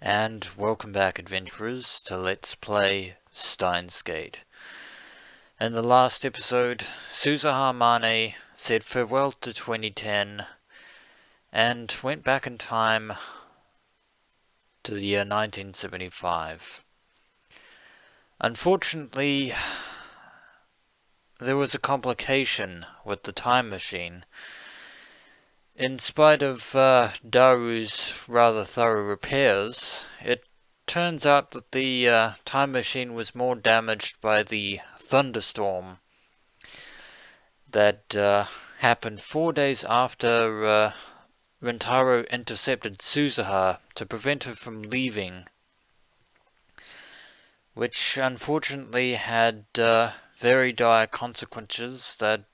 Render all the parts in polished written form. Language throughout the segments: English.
And welcome back, adventurers, to Let's Play Steins. In the last episode, Suzuha Mane said farewell to 2010 and went back in time to the year 1975. Unfortunately, there was a complication with the time machine. In spite of Daru's rather thorough repairs, it turns out that the time machine was more damaged by the thunderstorm that happened 4 days after Rintaro intercepted Suzuha to prevent her from leaving, which unfortunately had very dire consequences that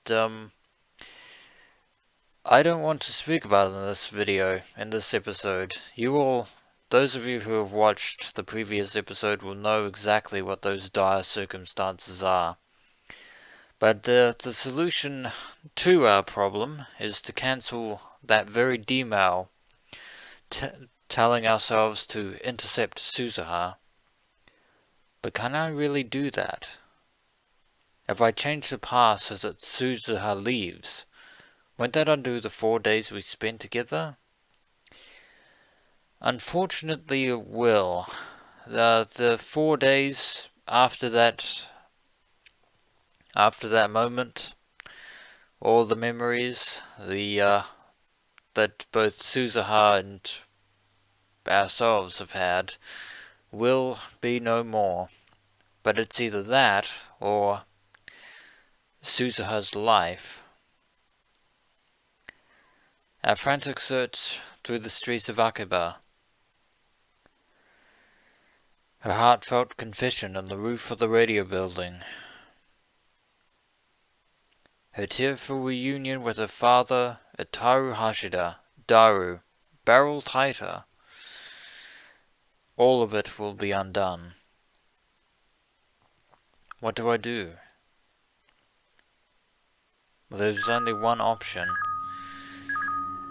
I don't want to speak about in this video, in this episode. Those of you who have watched the previous episode will know exactly what those dire circumstances are. But the solution to our problem is to cancel that very email telling ourselves to intercept Suzuha. But can I really do that? If I change the past so that Suzuha leaves, won't that undo the 4 days we spent together? Unfortunately it will. The 4 days after that moment, all the memories that both Suzuha and ourselves have had will be no more. But it's either that or Suzuha's life. Our frantic search through the streets of Akihabara. Her heartfelt confession on the roof of the radio building. Her tearful reunion with her father, Itaru Hashida, Daru, barrel tighter. All of it will be undone. What do I do? Well, there's only one option.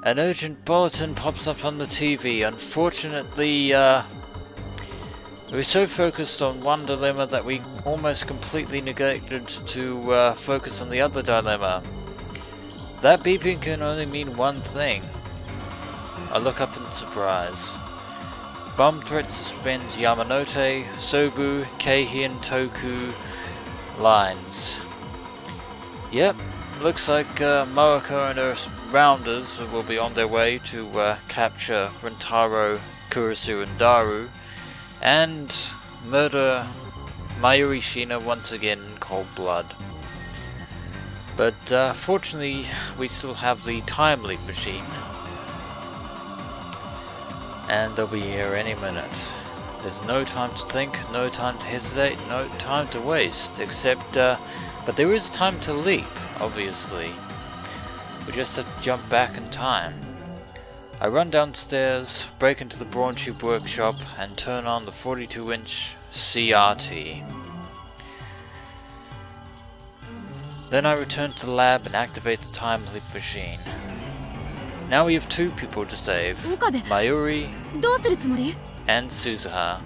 An urgent bulletin pops up on the TV. Unfortunately, we're so focused on one dilemma that we almost completely neglected to focus on the other dilemma. That beeping can only mean one thing. I look up in surprise. Bomb threat suspends Yamanote, Sobu, Keihin, Toku lines. Yep, looks like Moako and her rounders will be on their way to capture Rintaro, Kurisu and Daru, and murder Mayuri Shina once again in cold blood. But fortunately we still have the time leap machine, and they'll be here any minute. There's no time to think, no time to hesitate, no time to waste, except but there is time to leap, obviously. We just have to jump back in time. I run downstairs, break into the Brawn Tube workshop, and turn on the 42-inch CRT. Then I return to the lab and activate the time leap machine. Now we have two people to save, Mayuri and Suzuha.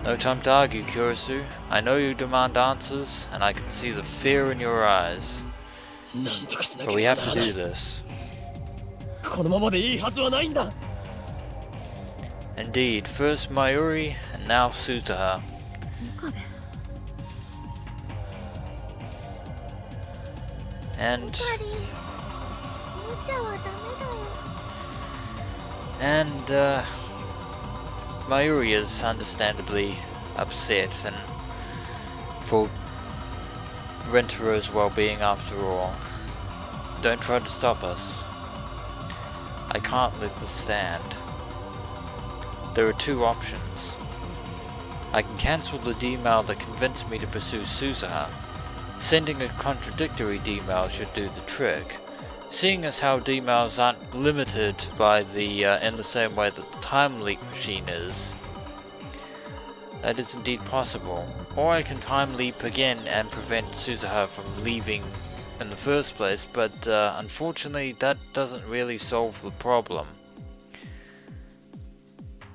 No time to argue, Kurisu. I know you demand answers, and I can see the fear in your eyes. But we have to do this. Indeed, first Mayuri, and now Suzuha. And Mayuri is understandably upset and for Rintaro's well-being after all. Don't try to stop us. I can't let this stand. There are two options. I can cancel the D-mail that convinced me to pursue Suzuha. Sending a contradictory D-mail should do the trick, seeing as how D-mails aren't limited by in the same way that the time leap machine is. That is indeed possible. Or I can time leap again and prevent Suzuha from leaving in the first place, but unfortunately that doesn't really solve the problem.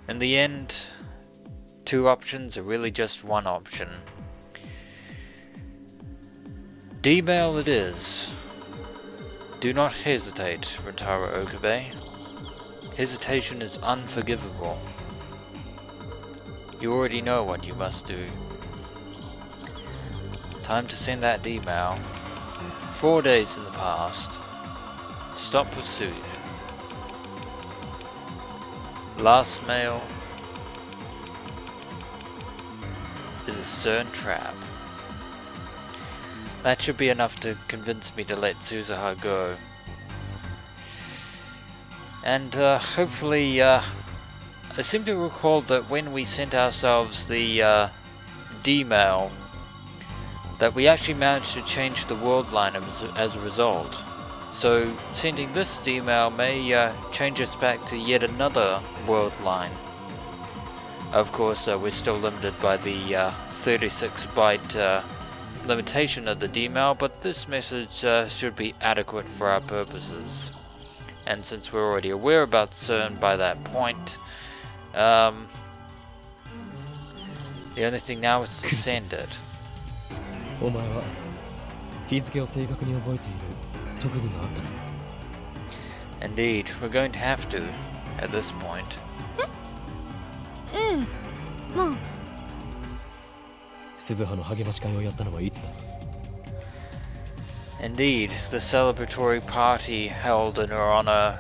In the end, two options are really just one option. D-mail it is. Do not hesitate, Rintaro Okabe. Hesitation is unforgivable. You already know what you must do. Time to send that D-mail. 4 days in the past. Stop pursuit. Last mail is a CERN trap. That should be enough to convince me to let Suzuha go. And hopefully, I seem to recall that when we sent ourselves the D-mail, that we actually managed to change the world line as a result. So sending this D-mail may change us back to yet another world line. Of course, we're still limited by the 36 byte limitation of the D-mail, but this message should be adequate for our purposes. And since we're already aware about CERN by that point, the only thing now is to send it. Indeed, we're going to have to, at this point. Indeed, the celebratory party held in her honor,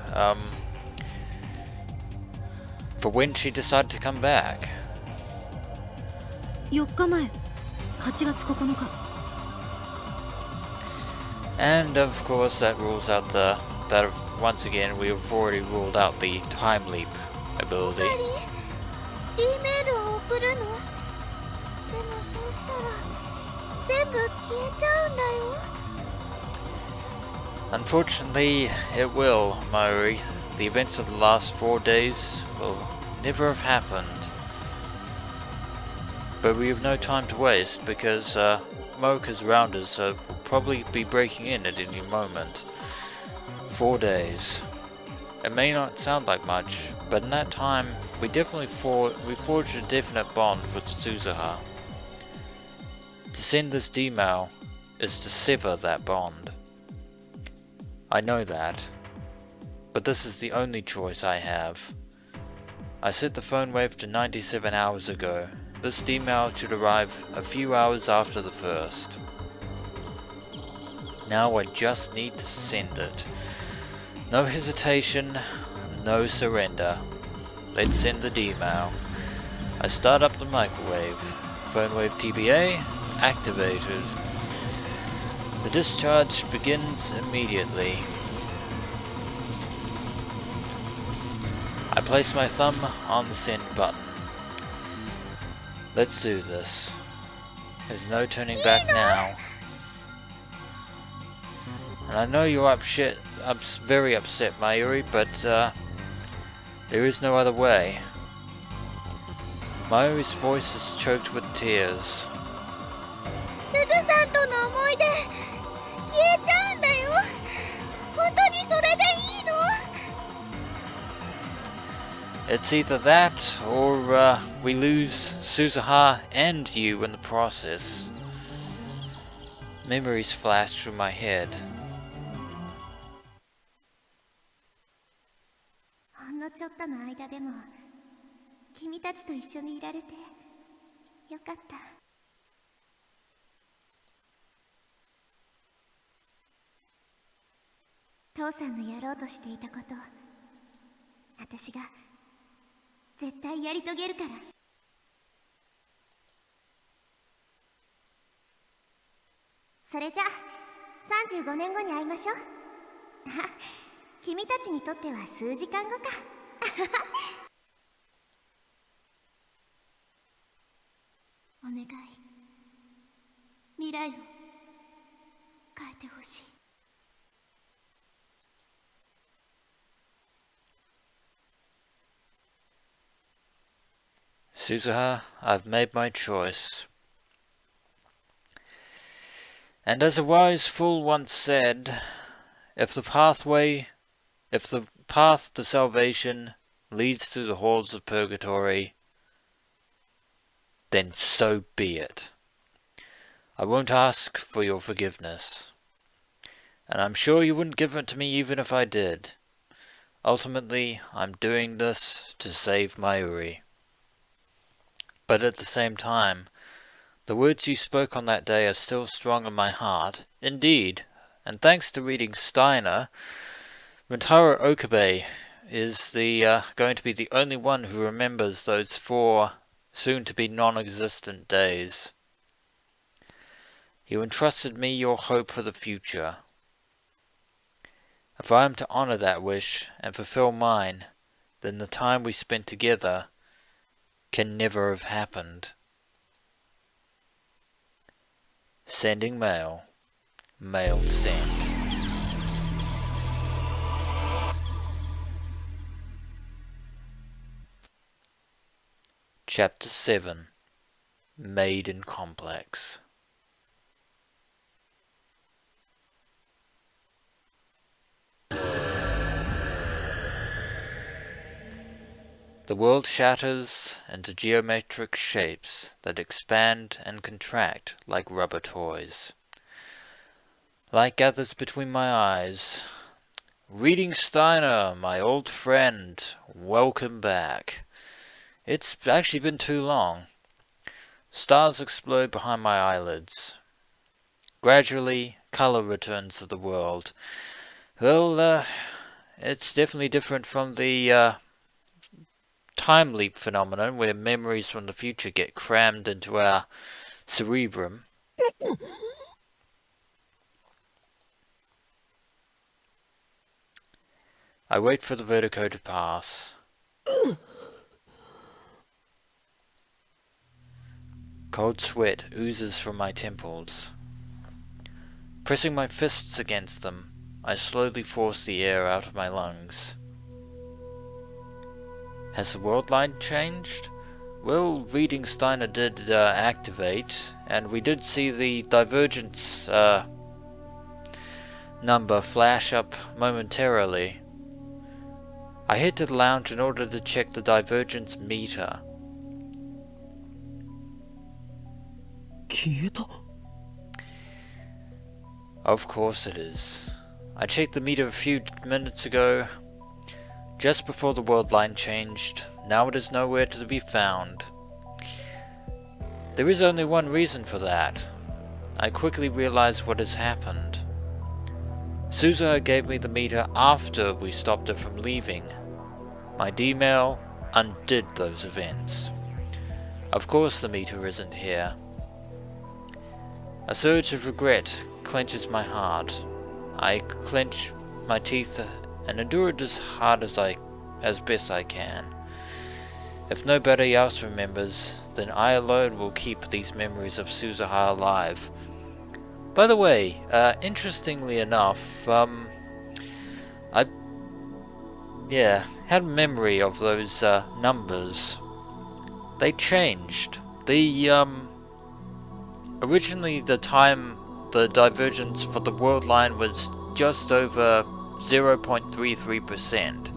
for when she decided to come back. 4日前、8月9日。 And of course that rules out that once again we have already ruled out the time leap ability. D メールを送るの。でもそうしたら全部消えちゃうんだよ。 Unfortunately, it will, Mayuri. The events of the last 4 days will never have happened. But we have no time to waste because Mocha's rounders will probably be breaking in at any moment. 4 days. It may not sound like much, but in that time we definitely forged a definite bond with Suzuha. To send this D-mail is to sever that bond. I know that, but this is the only choice I have. I set the phone wave to 97 hours ago. This D-mail should arrive a few hours after the first. Now I just need to send it. No hesitation, no surrender. Let's send the D-mail. I start up the microwave. Phone wave TBA activated. The discharge begins immediately. I place my thumb on the send button. Let's do this. There's no turning back now. And I know you're very upset, Mayuri, but there is no other way. Mayuri's voice is choked with tears. すずさんとの思い出消えちゃうんだよ。本当にそれでいいの？ It's either that, or we lose Suzuha and you in the process. Memories flash through my head. ほんのちょっとの間でも君たちと一緒にいられてよかった。父さんのやろうとしていたこと、私が絶対やり遂げるから。それじゃあ35年後に会いましょう。あ、君たちにとっては数時間後か。お願い、未来を変えてほしい。Suzuha, I've made my choice. And as a wise fool once said, if the path to salvation leads through the halls of purgatory, then so be it. I won't ask for your forgiveness, and I'm sure you wouldn't give it to me even if I did. Ultimately, I'm doing this to save Mayuri. But at the same time, the words you spoke on that day are still strong in my heart. Indeed, and thanks to reading Steiner, Rintaro Okabe is going to be the only one who remembers those 4 soon-to-be non-existent days. You entrusted me your hope for the future. If I am to honor that wish and fulfill mine, then the time we spent together can never have happened. Sending mail. Mail sent. Chapter 7. Maiden Complex. The world shatters into geometric shapes that expand and contract like rubber toys. Light gathers between my eyes. Reading Steiner, my old friend, welcome back. It's actually been too long. Stars explode behind my eyelids. Gradually, color returns to the world. Well, it's definitely different from the time leap phenomenon where memories from the future get crammed into our cerebrum. I wait for the vertigo to pass. Cold sweat oozes from my temples. Pressing my fists against them, I slowly force the air out of my lungs. Has the world line changed? Well, reading Steiner did activate, and we did see the divergence number flash up momentarily. I head to the lounge in order to check the divergence meter. 消えた Of course it is. I checked the meter a few minutes ago, just before the world line changed. Now it is nowhere to be found. There is only one reason for that. I quickly realized what has happened. Suzuha gave me the meter after we stopped her from leaving. My D-mail undid those events. Of course the meter isn't here. A surge of regret clenches my heart. I clench my teeth and endure it as hard as best I can. If nobody else remembers, then I alone will keep these memories of Suzuha alive. By the way, interestingly enough, I had a memory of those numbers. They changed. Originally the divergence for the world line was just over 0.33%.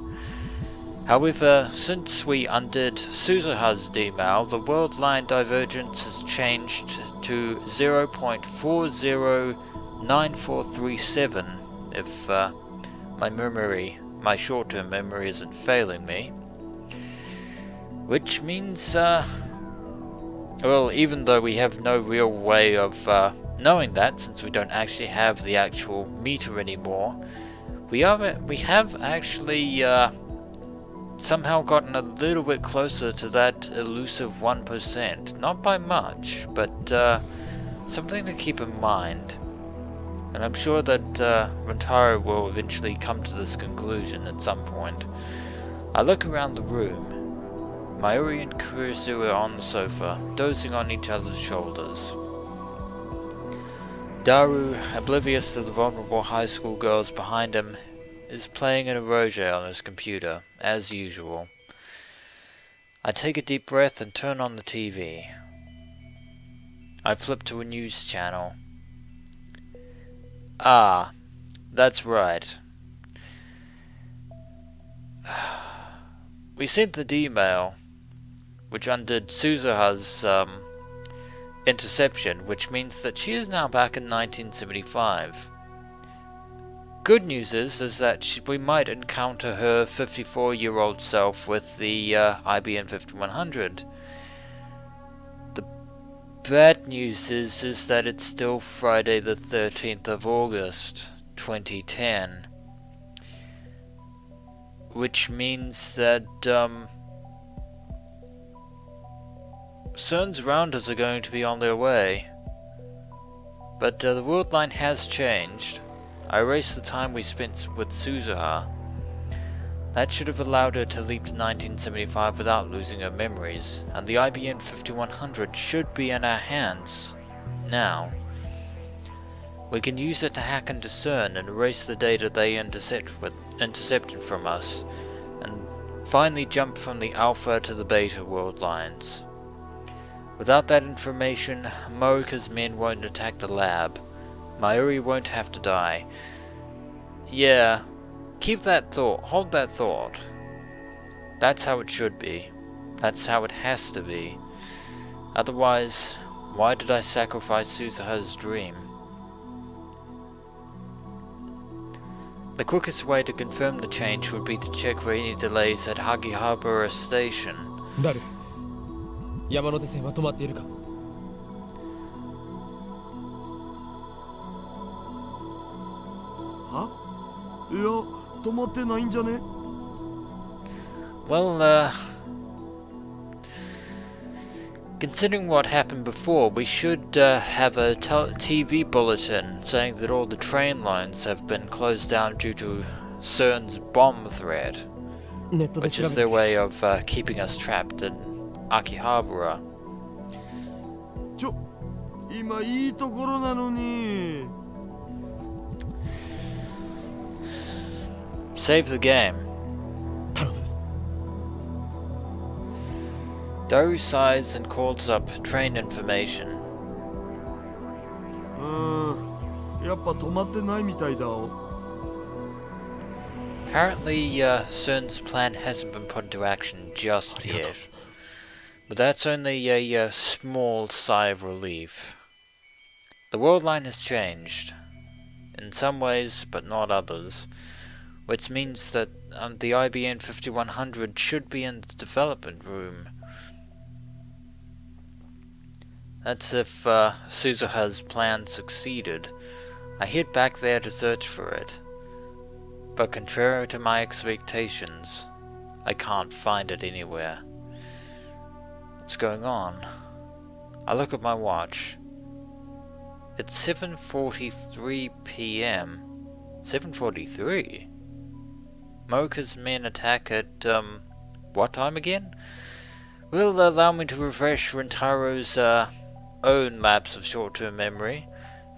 However, since we undid Suzuha's D-mail, the world line divergence has changed to 0.409437, if my short-term memory isn't failing me. Which means, well, even though we have no real way of knowing that, since we don't actually have the actual meter anymore, we have actually somehow gotten a little bit closer to that elusive 1%. Not by much, but something to keep in mind. And I'm sure that Rintaro will eventually come to this conclusion at some point. I look around the room. Mayuri and Kurisu are on the sofa, dozing on each other's shoulders. Daru, oblivious to the vulnerable high school girls behind him, is playing an eroge on his computer, as usual. I take a deep breath and turn on the TV. I flip to a news channel. Ah, that's right. we sent the email, which undid Suzuha's interception, which means that she is now back in 1975. Good news is that we might encounter her 54-year-old self with the IBM 5100. The bad news is that it's still Friday the 13th of August, 2010. Which means that CERN's rounders are going to be on their way. But the world line has changed. I erased the time we spent with Suzuha. That should have allowed her to leap to 1975 without losing her memories, and the IBM 5100 should be in our hands now. We can use it to hack into CERN and erase the data they intercepted from us, and finally jump from the Alpha to the Beta world lines. Without that information, Morika's men won't attack the lab. Mayuri won't have to die. Yeah, keep that thought, hold that thought. That's how it should be. That's how it has to be. Otherwise, why did I sacrifice Suzuha's dream? The quickest way to confirm the change would be to check for any delays at Akihabara station. Daru, 山手線は止まっているか? Well, considering what happened before, we should have a TV bulletin saying that all the train lines have been closed down due to CERN's bomb threat, which is their way of keeping us trapped in Akihabara. Save the game. Daru sighs and calls up train information. Apparently, CERN's plan hasn't been put into action just yet. But that's only a small sigh of relief. The world line has changed. In some ways, but not others. Which means that the IBM 5100 should be in the development room. That's if Suzuha's plan succeeded. I head back there to search for it. But contrary to my expectations, I can't find it anywhere. What's going on? I look at my watch. It's 7:43 PM. 7:43? Morika's men attack at, what time again? Will allow me to refresh Rintaro's, own lapse of short-term memory,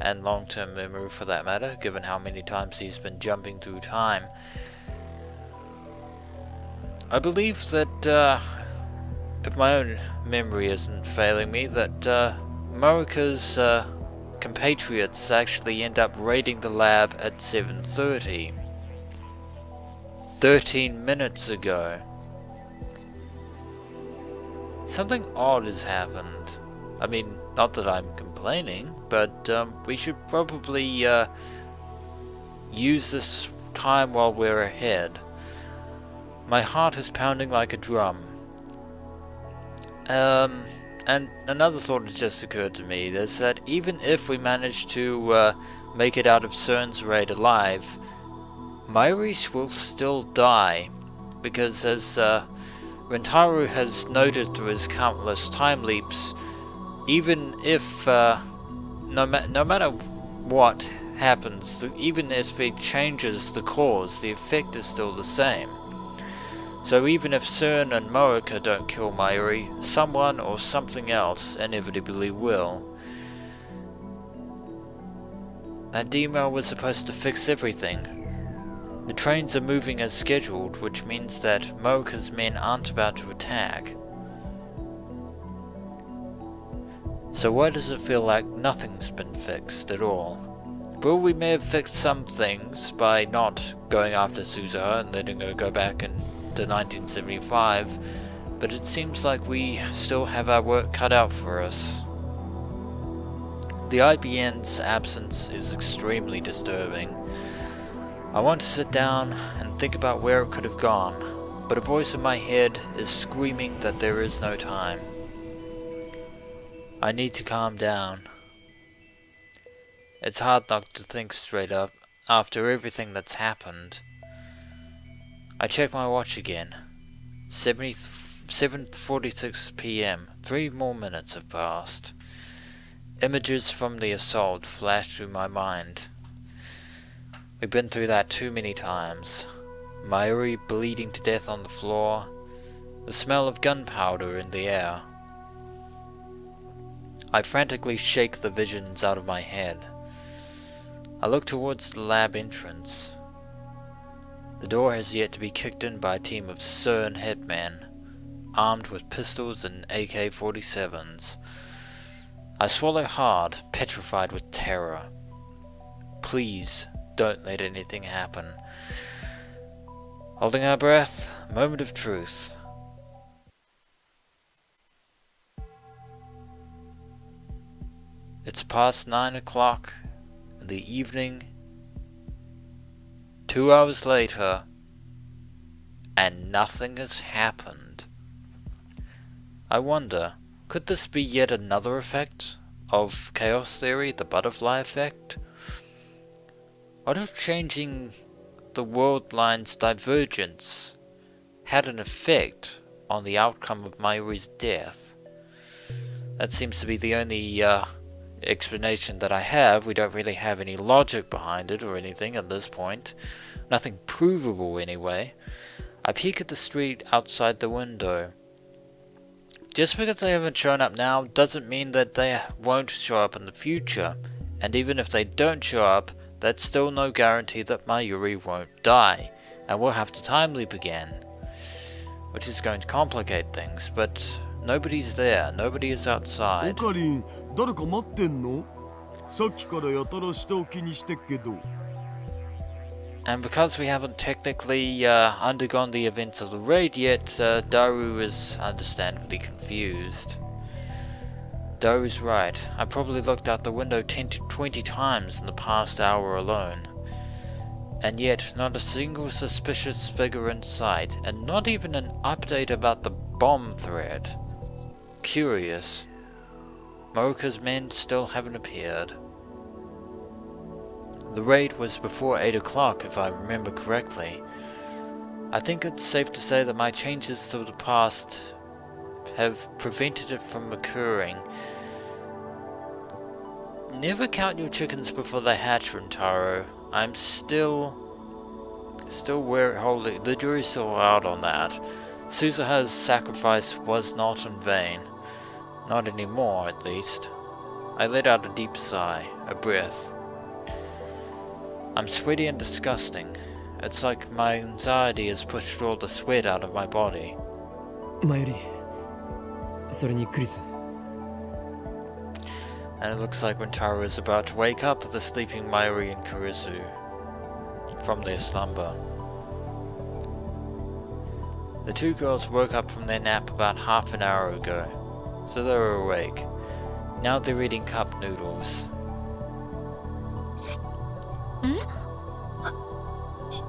and long-term memory for that matter, given how many times he's been jumping through time. I believe that, if my own memory isn't failing me, that Morika's compatriots actually end up raiding the lab at 7:30. 13 minutes ago. Something odd has happened. I mean, not that I'm complaining, but we should probably use this time while we're ahead. My heart is pounding like a drum. And another thought has just occurred to me, is that even if we manage to make it out of CERN's raid alive, Mayuri will still die, because as Rintaro has noted through his countless time leaps, even if, no matter what happens, even if it changes the cause, the effect is still the same. So even if CERN and Morika don't kill Mayuri, someone or something else inevitably will. That email was supposed to fix everything. The trains are moving as scheduled, which means that Morika's men aren't about to attack. So why does it feel like nothing's been fixed at all? Well, we may have fixed some things by not going after Suzuha and letting her go back and to 1975, but it seems like we still have our work cut out for us. The IBN's absence is extremely disturbing. I want to sit down and think about where it could have gone, but a voice in my head is screaming that there is no time. I need to calm down. It's hard not to think straight up after everything that's happened. I check my watch again. 7:46 p.m. 3 more minutes have passed. Images from the assault flash through my mind. We've been through that too many times. Mayuri bleeding to death on the floor. The smell of gunpowder in the air. I frantically shake the visions out of my head. I look towards the lab entrance. The door has yet to be kicked in by a team of CERN hitmen, armed with pistols and AK-47s. I swallow hard, petrified with terror. Please, don't let anything happen. Holding our breath, moment of truth. It's past 9 o'clock in the evening. 2 hours later, and nothing has happened. I wonder, could this be yet another effect of chaos theory, the butterfly effect? What if changing the world line's divergence had an effect on the outcome of Mayuri's death? That seems to be the only explanation that I have. We don't really have any logic behind it or anything at this point. Nothing provable anyway. I peek at the street outside the window. Just because they haven't shown up now doesn't mean that they won't show up in the future. And even if they don't show up, that's still no guarantee that Mayuri won't die, and we'll have to time leap again. Which is going to complicate things, but nobody's there, nobody is outside. オカリン、誰か待ってんの？さっきからやたら下を気にしてっけど。 And because we haven't technically undergone the events of the raid yet, Daru is understandably confused. Daru's right. I probably looked out the window 10 to 20 times in the past hour alone. And yet, not a single suspicious figure in sight, and not even an update about the bomb threat. Curious. Moruka's men still haven't appeared. The raid was before 8 o'clock, if I remember correctly. I think it's safe to say that my changes to the past have prevented it from occurring. Never count your chickens before they hatch, Rintaro. I'm still holding. The jury's still out on that. Suzuha's sacrifice was not in vain. Not anymore, at least. I let out a deep sigh, a breath. I'm sweaty and disgusting. It's like my anxiety has pushed all the sweat out of my body. Mayuri, それにクリス。 And it looks like Rintaro is about to wake up the sleeping Mayuri and Kurisu from their slumber. The two girls woke up from their nap about half an hour ago, so they were awake. Now they're eating cup noodles.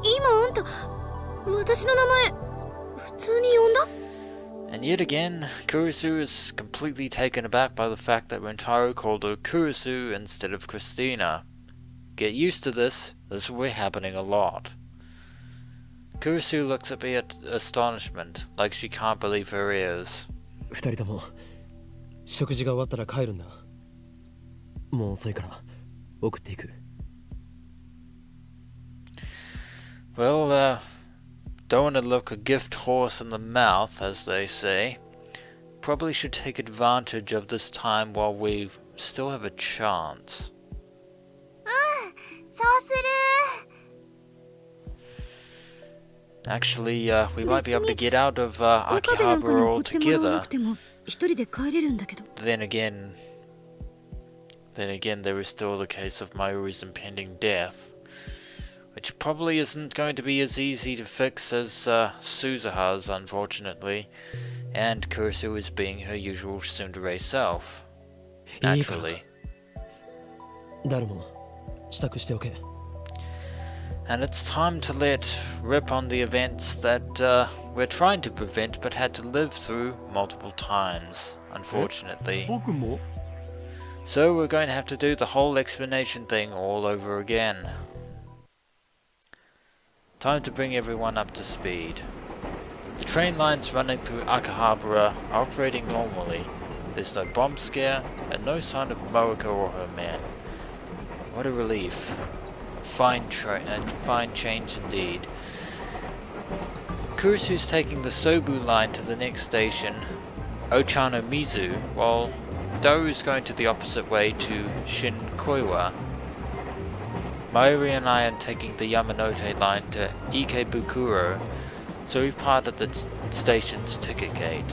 今あんた私の名前普通に呼んだ？ And yet again, Kurisu is completely taken aback by the fact that Rintaro called her Kurisu instead of Christina. Get used to this will be happening a lot. Kurisu looks at me at astonishment, like she can't believe her ears. 二人とも食事が終わったら帰るんだ。もう遅いから送っていく。 Well, don't want to look a gift horse in the mouth, as they say. Probably should take advantage of this time while we still have a chance. そうする。 Actually, we might be able to get out of Akihabara altogether. 一人で帰れるんだけど。 Then again, there is still the case of Mayuri's impending death. which probably isn't going to be as easy to fix as Suzuha's, unfortunately, and Kurisu is being her usual tsundere self. いいから Naturally. ダルも支度しておけ And it's time to let rip on the events that we're trying to prevent but had to live through multiple times, unfortunately. 僕も So we're going to have to do the whole explanation thing all over again. Time to bring everyone up to speed. The train lines running through Akihabara are operating normally. There's no bomb scare and no sign of Moeka or her men. What a relief. Fine change indeed. Kurisu's taking the Sobu line to the next station, Ochano Mizu, while Daru's going to the opposite way to Shinkoiwa. Mayuri and I are taking the Yamanote line to Ikebukuro, so we parted the station's ticket gate.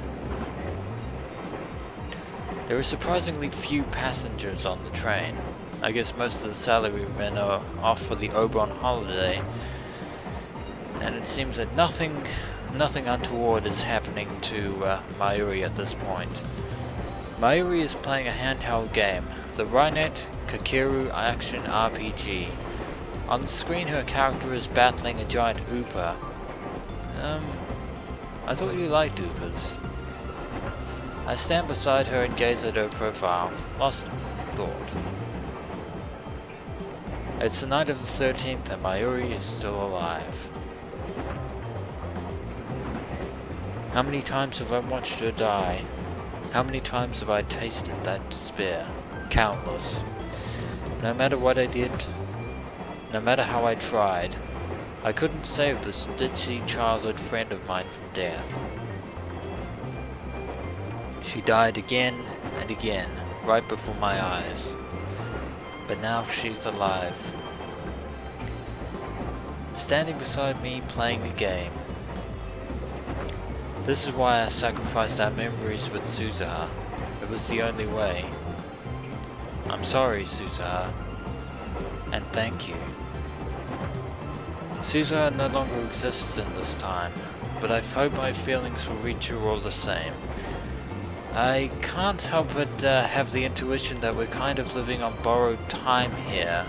There are surprisingly few passengers on the train. I guess most of the salarymen are off for the Obon holiday, and it seems that nothing untoward is happening to Mayuri at this point. Mayuri is playing a handheld game, the Rainet Kakeru action RPG. On the screen her character is battling a giant Oopa. I thought you liked Oopas. I stand beside her and gaze at her profile, lost in thought. It's the night of the 13th and Mayuri is still alive. How many times have I watched her die? How many times have I tasted that despair? Countless. No matter what I did, no matter how I tried, I couldn't save this ditzy childhood friend of mine from death. She died again and again, right before my eyes. But now she's alive. Standing beside me playing the game. This is why I sacrificed our memories with Suzuha. It was the only way. I'm sorry, Suzuha. And thank you. Suzuha no longer exists in this time, but I hope my feelings will reach her all the same. I can't help but have the intuition that we're kind of living on borrowed time here.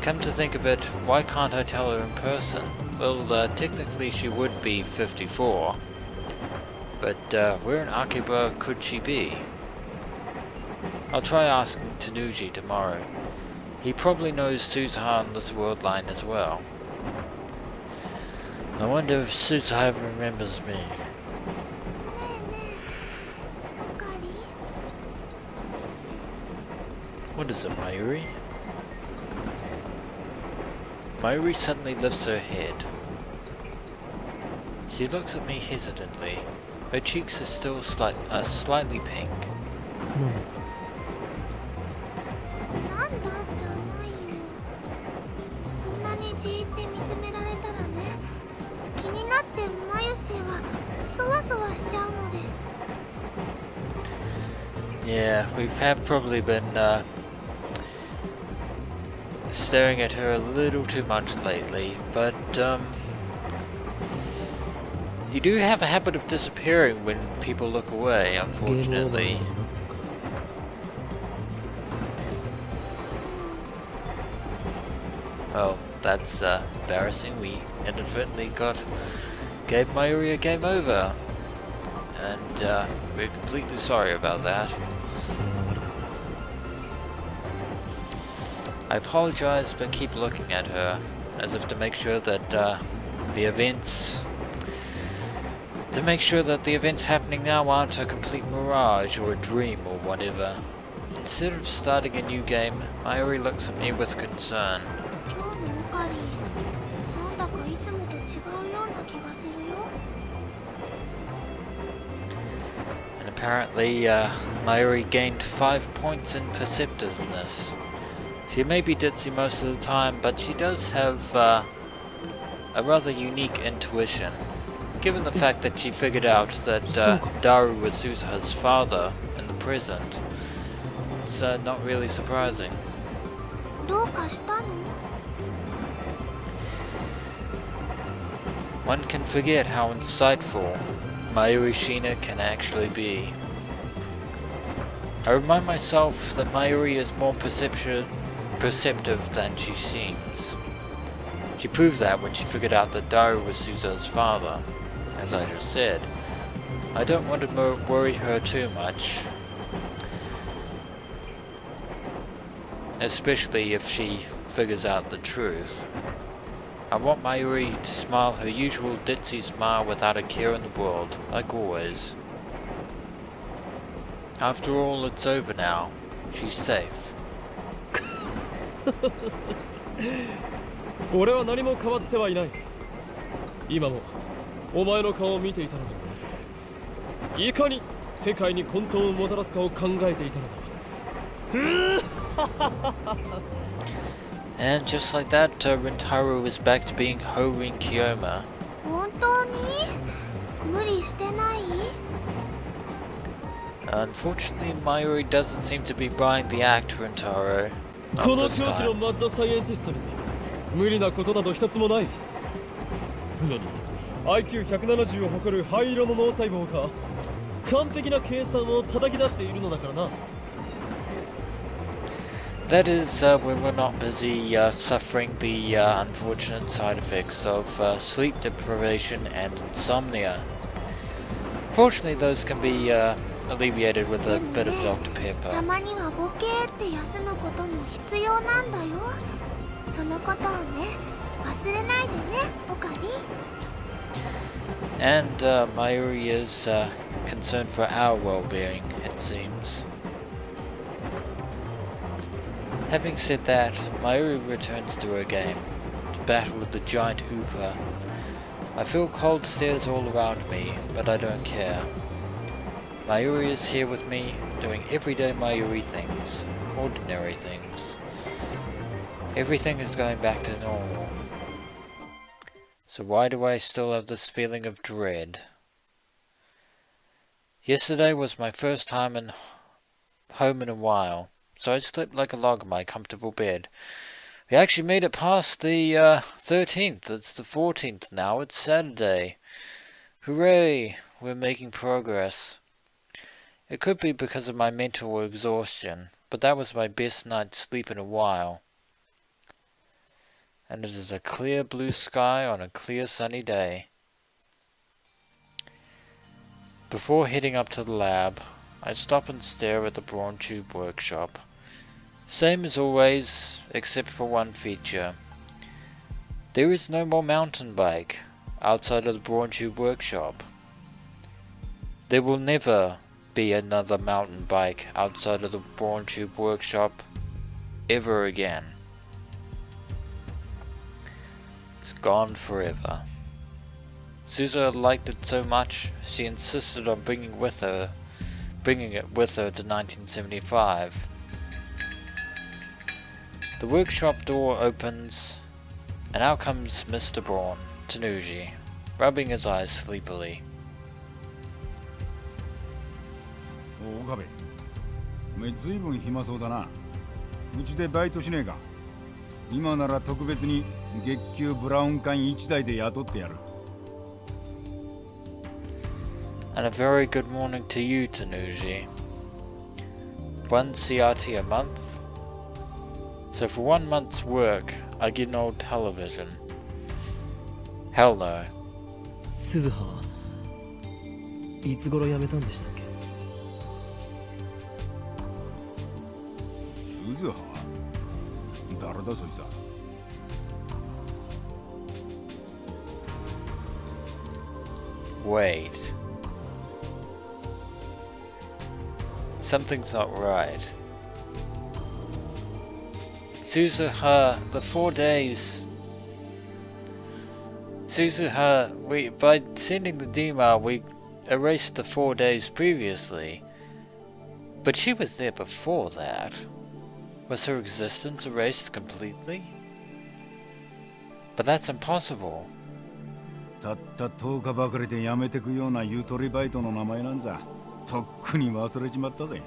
Come to think of it, why can't I tell her in person? Well, technically she would be 54. But where in Akihabara could she be? I'll try asking Tanuji tomorrow. He probably knows Suzuha on this world line as well. I wonder if Suzuha remembers me. What is it, Mayuri? Mayuri suddenly lifts her head. She looks at me hesitantly. Her cheeks are still slightly pink. なんだじゃないよ。そんなにじーって見つめられたらね、気になってマユシはそわそわしちゃうのです。 Yeah, we have probably been staring at her a little too much lately, but you do have a habit of disappearing when people look away, unfortunately. Well, that's embarrassing. We inadvertently gave Mayuri a game over, and we're completely sorry about that. I apologize, but keep looking at her, as if to make sure that the events happening now aren't a complete mirage or a dream or whatever. Instead of starting a new game, Mayuri looks at me with concern. 今日のオカリン、なんだかいつもと違うような気がするよ。 And apparently, Mayuri gained 5 points in perceptiveness. She may be ditzy most of the time, but she does have a rather unique intuition. Given the fact that she figured out that Daru was Suzuha's father in the present, it's not really surprising. どうかしたの？ one can forget how insightful Mayuri Shina can actually be. I remind myself that Mayuri is more perceptive than she seems. She proved that when she figured out that Daru was Suzuha's father. As I just said, I don't want to worry her too much, especially if she figures out the truth. I want Mayuri to smile her usual ditzy smile without a care in the world, like always. After all, it's over now. She's safe. 俺は何も変わってはいない。今もお前の顔を見ていたのに、いかに世界に混沌をもたらすかを考えていたのだ。And just like that, Rintaro is back to being Horin Kiyoma. 本当に無理してない？ Unfortunately, Mayuri doesn't seem to be buying the act, Rintaro. こ Not の this 狂気の time. マッドサイエンティストに無理なことなど一つもない。常に IQ170 を誇る灰色の脳細胞が完璧な計算を叩き出しているのだからな。That is when we're not busy suffering the unfortunate side effects of sleep deprivation and insomnia. Fortunately, those can be alleviated with a bit of Dr. た Pepper. まにはボケーって休むことも必要なんだよ。そのことをね、忘れないでね、オカリ。 And Mayuri is concerned for our well-being, it seems. Having said that, Mayuri returns to her game, to battle with the giant Upa. I feel cold stares all around me, but I don't care. Mayuri is here with me, doing everyday Mayuri things, ordinary things. Everything is going back to normal. So why do I still have this feeling of dread? Yesterday was my first time home in a while, so I slept like a log in my comfortable bed. We actually made it past the 13th, it's the 14th now, it's Saturday. Hooray, we're making progress. It could be because of my mental exhaustion, but that was my best night's sleep in a while. And it is a clear blue sky on a clear sunny day. Before heading up to the lab, I stop and stare at the Brawn Tube workshop. Same as always, except for one feature. There is no more mountain bike outside of the Brawn Tube workshop. There will never be another mountain bike outside of the Brawn Tube workshop ever again. It's gone forever. Suzuha liked it so much, she insisted on bringing it with her to 1975. The workshop door opens, and out comes Mr. Braun, Tanuji, rubbing his eyes sleepily. 岡部、お前ずいぶん暇そうだな。うちでバイトしねえか。今なら特別に月給ブラウン管1台で雇ってやる。And a very good morning to you, Tanuji. 1 CRT a month? So for 1 month's work, I get an old television. Hell no. 鈴葉はいつ頃辞めたんでしたっけ？鈴葉？誰だそいつは。Wait. Something's not right. Suzuha, the 4 days. Suzuha, by sending the DMAR, we erased the 4 days previously. But she was there before that. Was her existence erased completely? But that's impossible. たった10日ばかりで辞めてくようなゆとりバイトの名前なんざとっくに忘れちまったぜ。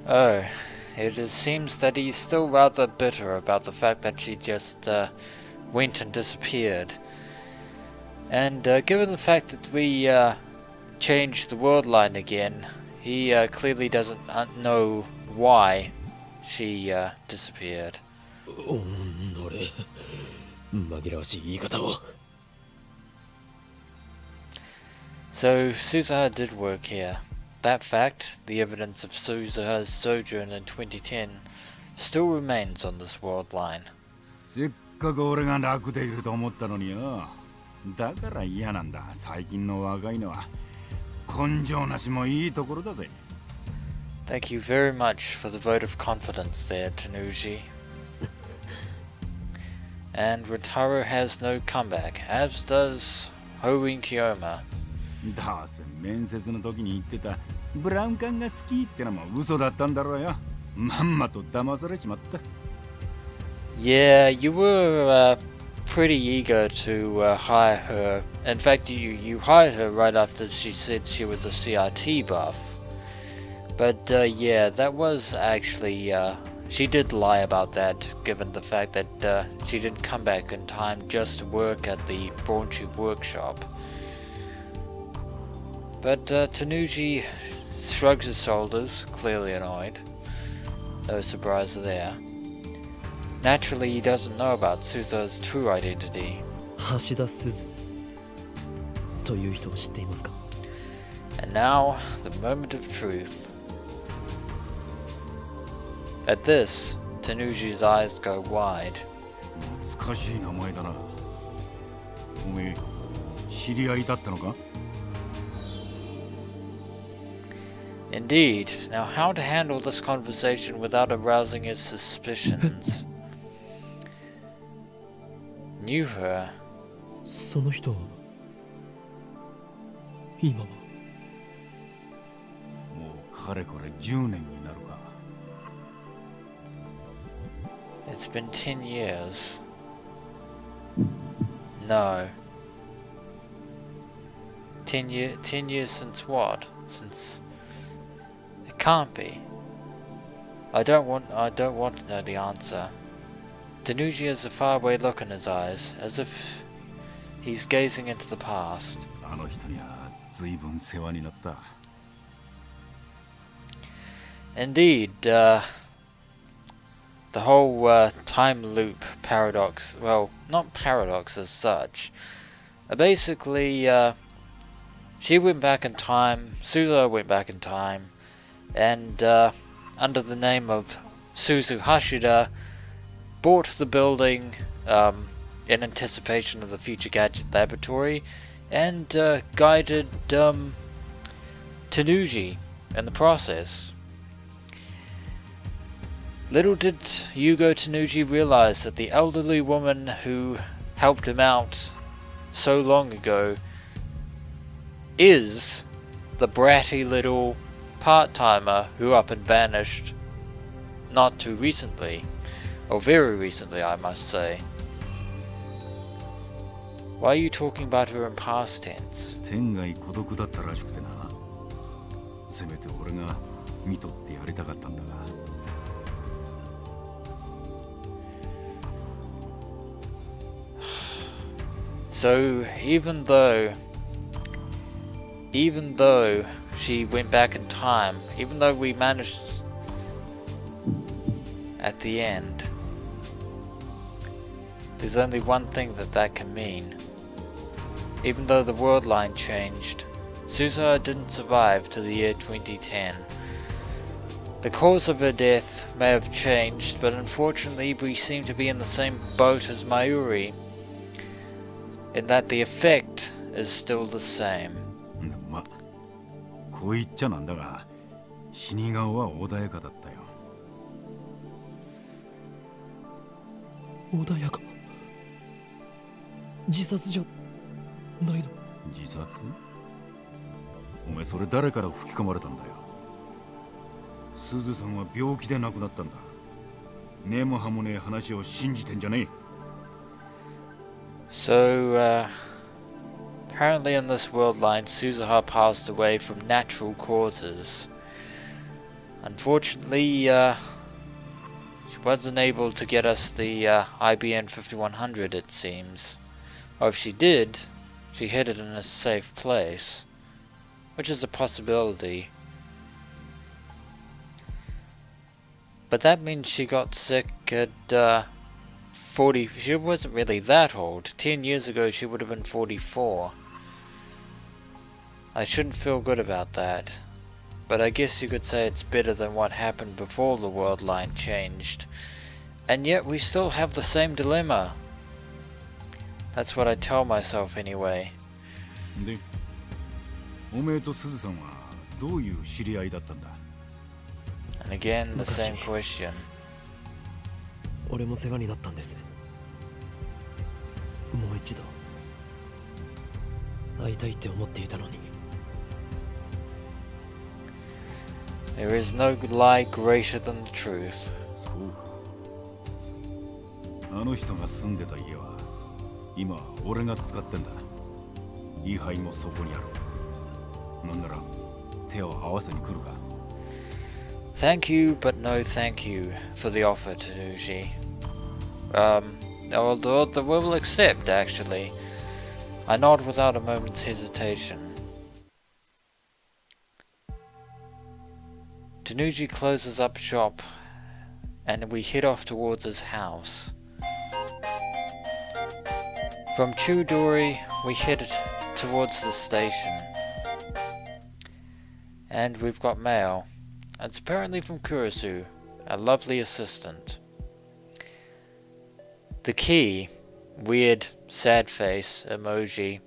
Oh, it seems that he's still rather bitter about the fact that she just went and disappeared. And given the fact that we changed the world line again, he clearly doesn't know why she disappeared. おのれ紛らわしい言い方を So Suzuha did work here. That fact, the evidence of Suzuha's sojourn in 2010, still remains on this world line. せっかく俺が楽でいると思ったのによ。だから嫌なんだ。最近の若いのは根性なしもいいところだぜ。Thank you very much for the vote of confidence there, Tanuji. And Rintaro has no comeback, as does Hoin Kiyoma. どうせ面接の時に言ってたブラウン管が好きってのも嘘だったんだろうよ。まんまと騙されちまった。Yeah, you were pretty eager to hire her. In fact, you hired her right after she said she was a CRT buff. But yeah, that was actually... she did lie about that, given the fact that she didn't come back in time just to work at the Brawn Tube workshop. But Tanuji shrugs his shoulders, clearly annoyed. No surprise there. Naturally, he doesn't know about Suzuha's true identity. 橋田鈴という人を知っていますか And now, the moment of truth. At this, Tanuji's eyes go wide. 懐かしい名前だな。おめえ、知り合いだったのか Indeed. Now, how to handle this conversation without arousing his suspicions? Knew her. その人は今はもうかれこれ10年になるか。It's been 10 years. No. 10 years since what? Since... It can't be. I don't want to know the answer. Tanuji has a faraway look in his eyes, as if he's gazing into the past. あの人には随分世話になった。Indeed, the whole time loop paradox, well, not paradox as such. Basically, she went back in time, Suzuha went back in time, and under the name of Suzu Hashida, bought the building in anticipation of the future gadget laboratory, and guided Tanuji in the process. Little did Yugo Tanuji realize that the elderly woman who helped him out so long ago is the bratty little part-timer who up and vanished not too recently, or very recently I must say. Why are you talking about her in past tense? 天涯孤独だったらしくてな。せめて俺が見とってやりたかったんだが。So even though she went back in time, even though we managed at the end, there's only one thing that can mean. Even though the world line changed, Suzuha didn't survive to the year 2010. The cause of her death may have changed, but unfortunately we seem to be in the same boat as Mayuri, in that the effect is still the same. ま、こう言っちゃなんだが、死に顔は穏やかだったよ。穏やか自殺じゃないの自殺？お前それ誰から吹き込まれたんだよ。すずさんは病気で亡くなったんだ。根も葉もねえ話を信じてんじゃねえ。So, apparently in this world line, Suzuha passed away from natural causes. Unfortunately, she wasn't able to get us the IBN 5100, it seems. Or if she did, she hid it in a safe place, which is a possibility. But that means she got sick at 40. She wasn't really that old. 10 years ago she would have been 44. I shouldn't feel good about that. But I guess you could say it's better than what happened before the world line changed. And yet we still have the same dilemma. That's what I tell myself anyway. で、おめえとすずさんはどういう知り合いだったんだ？ And again, the same question. 俺も世話になったんです。もう一度会いたいって思っていたのに。There is no lie greater than the truth. そう。あの人が住んでた家は今俺が使ってんだ。位牌もそこにある。なんなら手を合わせに来るか。Thank you, but no thank you for the offer, Tanuji. Although the will accept, actually. I nod without a moment's hesitation. Tanuji closes up shop, and we head off towards his house. From Chudori, we head towards the station. And we've got mail. It's apparently from Kurisu, our lovely assistant. The key, weird, sad face emoji.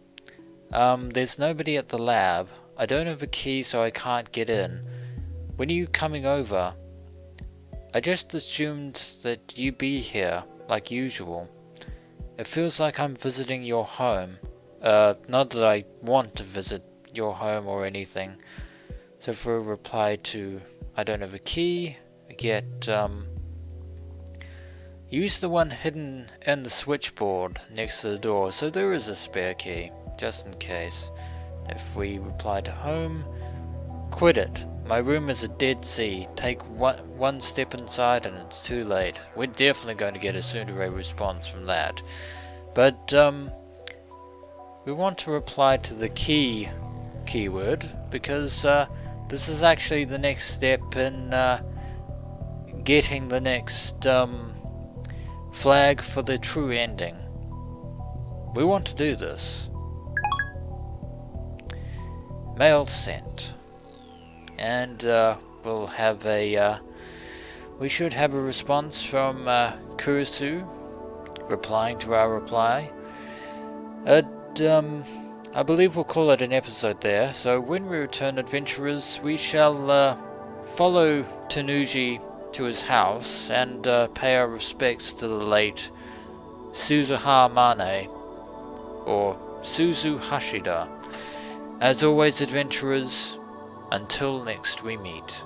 There's nobody at the lab. I don't have a key, so I can't get in. When are you coming over? I just assumed that you'd be here, like usual. It feels like I'm visiting your home. Not that I want to visit your home or anything. So for a reply to, I don't have a key, I get, use the one hidden in the switchboard next to the door. So there is a spare key, just in case. If we reply to home, quit it. My room is a dead sea. Take one step inside and it's too late. We're definitely going to get a tsundere response from that. But, we want to reply to the keyword because, this is actually the next step in getting the next flag for the true ending. We want to do this. Mail sent. And we'll have a we should have a response from Kurisu replying to our reply. I believe we'll call it an episode there. So when we return, adventurers, we shall follow Tanuji to his house and pay our respects to the late Suzuha Mane, or Suzu Hashida. As always, adventurers, until next we meet.